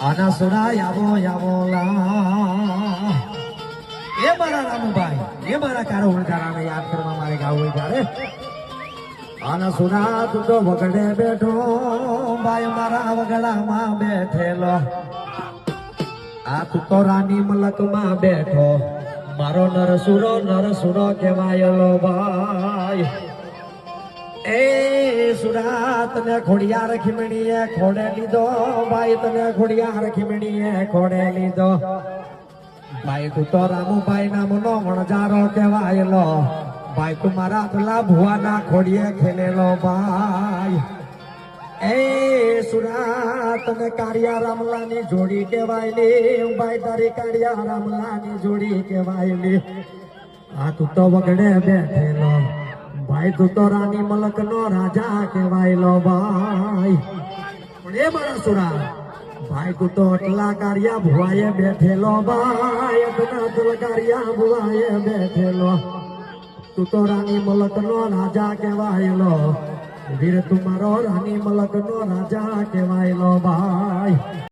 આના સુરા યાવો લા એ મારા રામુભાઈ એ મારા કારો ઉલટારાને યાદ કરવા મારે ગાવું ત્યારે આના સુરા તું તો વગડે બેઠો ભાઈ મારા વગડામાં બેઠેલો આ તું તો રાની મલકમાં બેઠો મારો નરસુરો કહેવાયેલો ભાઈ એ સુરા તને ખોડિયાર ખીમણીએ ખોડે લીધો ભાઈ તને ખોડિયાર ખીમણીએ ખોડે લીધો ભાઈ તું તો રામુભાઈ નામનો વણજારો કહેવાયેલો ભાઈ તું મારા પેલા ભુવાના ખોડીએ ખેલેલો ભાઈ એ સુરા તને કાળિયા રામલાની જોડી કહેવાયેલી ભાઈ તારી કાળિયા રામલાની જોડી કહેવાયેલી આ તું તો વગડે બેઠેલો ભાઈ તું તો રાની મલક નો રાજા કહેવાયેલો ભાઈ પણ એ મારા સુરા ભાઈ તું તો અટલા કાળિયા ભુવાએ બેઠેલો ભાઈ અટલા કાળિયા ભુવાએ બેઠેલો તું તો રાની મલક નો રાજા કહેવાયેલો વીર તું મારો રાની મલક નો રાજા કહેવાયેલો ભાઈ